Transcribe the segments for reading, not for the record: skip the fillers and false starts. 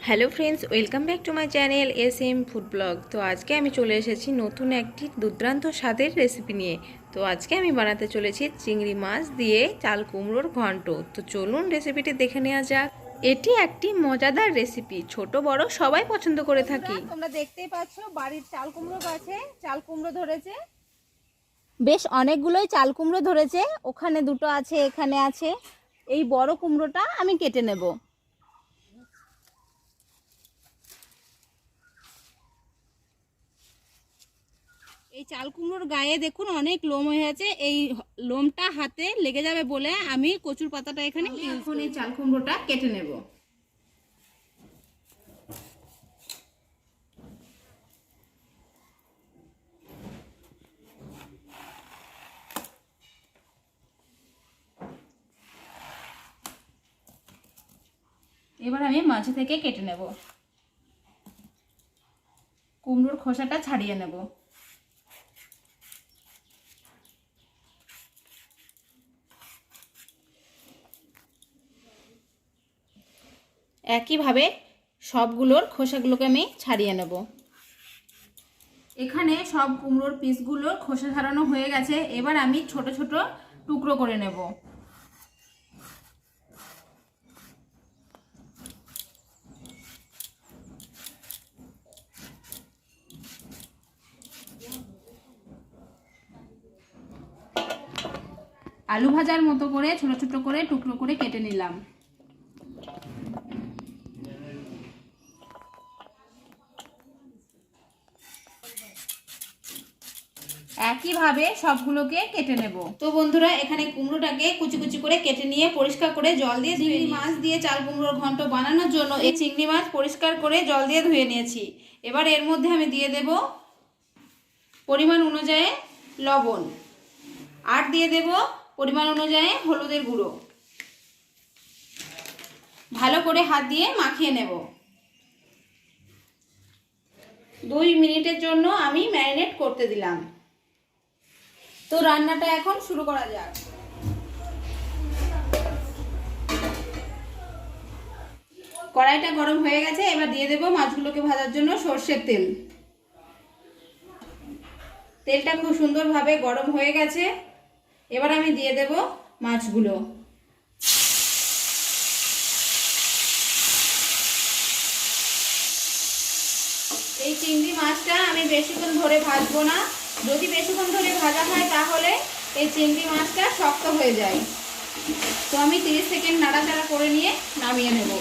Hello friends, welcome back to my channel SM food blog. তো আজকে আমি চলে এসেছি নতুন একটি দুর্দান্ত স্বাদের রেসিপি নিয়ে। তো আজকে আমি বানাতে চলেছি চিংড়ি মাছ দিয়ে চাল কুমড়োর ঘন্ট। তো চলুন রেসিপিটি দেখে নেওয়া যাক। এটি একটি মজাদার রেসিপি, ছোট বড় সবাই পছন্দ করে থাকি। তোমরা দেখতেই পাচ্ছ বাড়ির চাল কুমড়ো গাছে চাল কুমড়ো ধরেছে, বেশ অনেকগুলোই চাল কুমড়ো ধরেছে। ওখানে দুটো আছে, এখানে আছে। এই বড় কুমড়োটা আমি কেটে নেব। এই চাল কুমড়োর গায়ে দেখুন অনেক লোম হয়ে আছে। এই লোমটা হাতে লেগে যাবে বলে আমি কচুর পাতাটা এখানে এখন এই চাল কুমড়োটা কেটে নেব। এবার আমি মাঝে থেকে কেটে নেব। কুমড়োর খোসাটা ছাড়িয়ে নেব। একইভাবে সবগুলোর খোসাগুলোকে আমি ছাড়িয়ে নেব। এখানে সব কুমড়োর পিসগুলোর খোসা ছাড়ানো হয়ে গেছে। এবার আমি ছোট ছোট টুকরো করে নেব। আলু ভাজার মতো করে ছোট ছোট করে টুকরো করে কেটে নিলাম। একইভাবে সবগুলোকে কেটে নেব। তো বন্ধুরা, এখানে কুমড়োটাকে কুচি কুচি করে কেটে নিয়ে পরিষ্কার করে জল দিয়ে চিংড়ি মাছ দিয়ে চাল কুমড়োর ঘন্ট বানানোর জন্য এই চিংড়ি মাছ পরিষ্কার করে জল দিয়ে ধুয়ে নিয়েছি। এবার এর মধ্যে আমি দিয়ে দেব পরিমাণ অনুযায়ী লবণ, আর দিয়ে দেব পরিমাণ অনুযায়ী হলুদের গুঁড়ো। ভালো করে হাত দিয়ে মাখিয়ে নেব। 2 মিনিটের জন্য আমি ম্যারিনেট করতে দিলাম। তো রান্নাটা এখন শুরু করা যাক। কড়াইটা গরম হয়ে গেছে। এবার দিয়ে দেব মাছগুলোকে ভাজার জন্য সর্ষের তেল। তেলটা খুব সুন্দরভাবে গরম হয়ে গেছে। এবার আমি দিয়ে দেব মাছগুলো। এই চিংড়ি মাছটা আমি বেশিক্ষণ ধরে ভাজবো না। যদি বেশিক্ষণ ধরে ভাজা হয় তাহলে এই চিংড়ি মাছটা শক্ত হয়ে যায়। তো আমি 30 সেকেন্ড নাড়াচাড়া করে নিয়ে নামিয়ে নেব।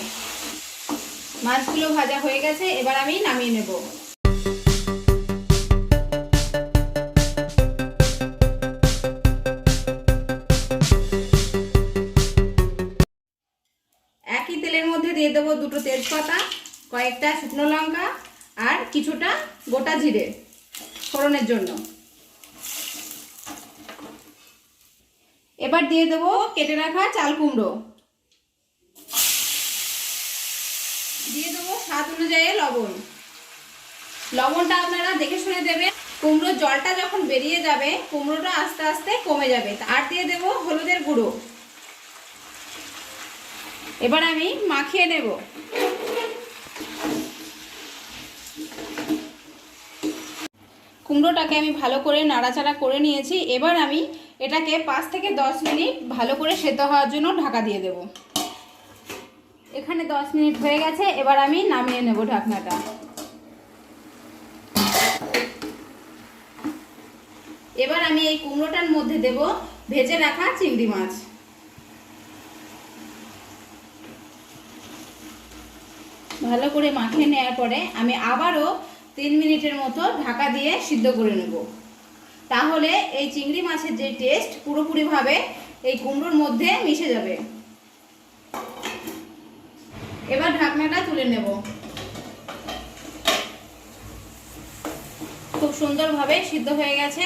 মাছগুলো ভাজা হয়ে গেছে, এবার আমি নামিয়ে নেব। একই তেলের মধ্যে দিয়ে দেবো 2টো তেজপাতা, কয়েকটা শুকনো লঙ্কা আর কিছুটা গোটা জিরে ফোড়নের জন্য। এবার দিয়ে দেবো কেটে রাখা চাল কুমড়ো, দিয়ে দেবো স্বাদ অনুযায়ী লবণ। লবণটা আপনারা দেখে শুনে দেবেন। কুমড়োর জলটা যখন বেরিয়ে যাবে কুমড়োটা আস্তে আস্তে কমে যাবে। আর দিয়ে দেবো হলুদের গুঁড়ো। এবার আমি মাখিয়ে নেব। কুমড়োটাকে আমি ভালো করে নাড়াচাড়া করে নিয়েছি। এবার আমি এটাকে 5 থেকে 10 মিনিট ভালো করে সেদ্ধ হওয়ার জন্য ঢাকা দিয়ে দেব। এখানে 10 মিনিট হয়ে গেছে। এবার আমি নামিয়ে নেব ঢাকনাটা। এবার আমি এই কুমড়োটার মধ্যে দেব ভেজে রাখা চিংড়ি মাছ। ভালো করে মাখিয়ে নেওয়ার পরে আমি আবারও 3 মিনিটের মতো ঢাকা দিয়ে সিদ্ধ করে নেব। তাহলে এই চিংড়ি মাছের যে টেস্ট পুরোপুরিভাবে এই কুমড়োর মধ্যে মিশে যাবে। এবার ঢাকনাটা তুলে নেব। খুব সুন্দরভাবে সিদ্ধ হয়ে গেছে।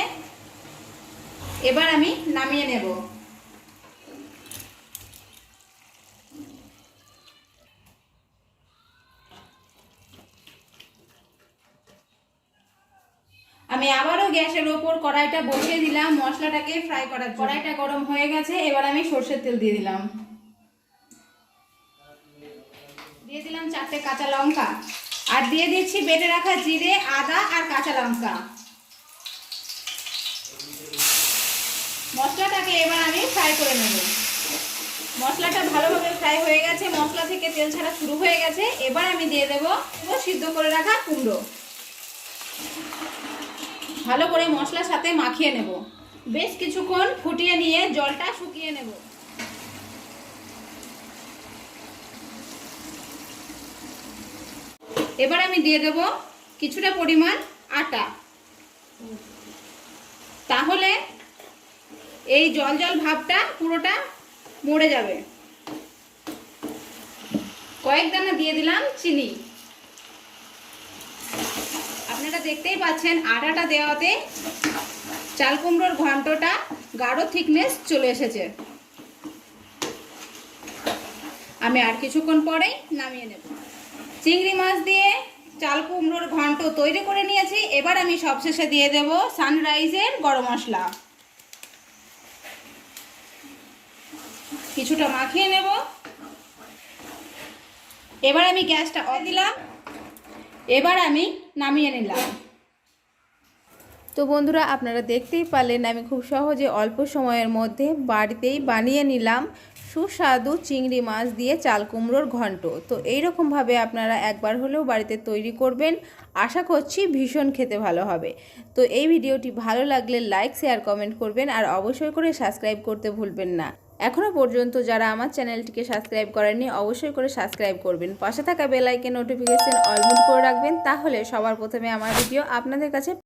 এবার আমি নামিয়ে নেব। আমি আবারও গ্যাসের ওপর কড়াইটা বসিয়ে দিলাম মশলাটাকে ফ্রাই করার জন্য। কড়াইটা গরম হয়ে গেছে। এবার আমি সরষের তেল দিয়ে দিলাম। দিয়ে দিলাম 4টে কাঁচা লঙ্কা, আর দিয়ে দিচ্ছি বেটে রাখা জিরে, আদা আর কাঁচা লঙ্কা। মশলাটাকে এবার আমি ফ্রাই করে নেব। মশলাটা ভালোভাবে ফ্রাই হয়ে গেছে, মশলা থেকে তেল ছাড়া শুরু হয়ে গেছে। এবার আমি দিয়ে দেবো সিদ্ধ করে রাখা কুমড়ো। ভালো করে মশলার সাথে মাখিয়ে নেব। বেশ কিছুক্ষণ ফুটিয়ে নিয়ে জলটা শুকিয়ে নেব। এবার আমি দিয়ে দেব কিছুটা পরিমাণ আটা, তাহলে এই জল জল ভাবটা পুরোটা মরে যাবে। কয়েক দানা দিয়ে দিলাম চিনি। আপনারা দেখতেই পাচ্ছেন আটাটা দেওয়াতে চাল কুমড়োর ঘন্টটা গাঢ় থিকনেস চলে এসেছে। আমি আর কিছুক্ষণ পরেই নামিয়ে নেব। চিংড়ি মাছ দিয়ে চাল কুমড়োর ঘন্ট তৈরি করে নিয়েছি। এবার আমি সবশেষে দিয়ে দেব সানরাইজের গরম মশলা। কিছুটা মাখিয়ে নেব। এবার আমি গ্যাসটা অফ দিলাম। এবার আমি নামিয়ে নিলাম। তো বন্ধুরা, আপনারা দেখতেই পারলেন আমি খুব সহজে অল্প সময়ের মধ্যে বাড়িতেই বানিয়ে নিলাম সুস্বাদু চিংড়ি মাছ দিয়ে চাল কুমড়োর ঘন্ট। তো এইরকমভাবে আপনারা একবার হলেও বাড়িতে তৈরি করবেন। আশা করছি ভীষণ খেতে ভালো হবে। তো এই ভিডিওটি ভালো লাগলে লাইক, শেয়ার, কমেন্ট করবেন আর অবশ্যই করে সাবস্ক্রাইব করতে ভুলবেন না। এখনও পর্যন্ত যারা আমার চ্যানেলটিকে সাবস্ক্রাইব করেননি অবশ্যই করে সাবস্ক্রাইব করবেন। পাশে থাকা bell icon notification all mode করে রাখবেন, তাহলে সবার প্রথমে আমার ভিডিও আপনাদের কাছে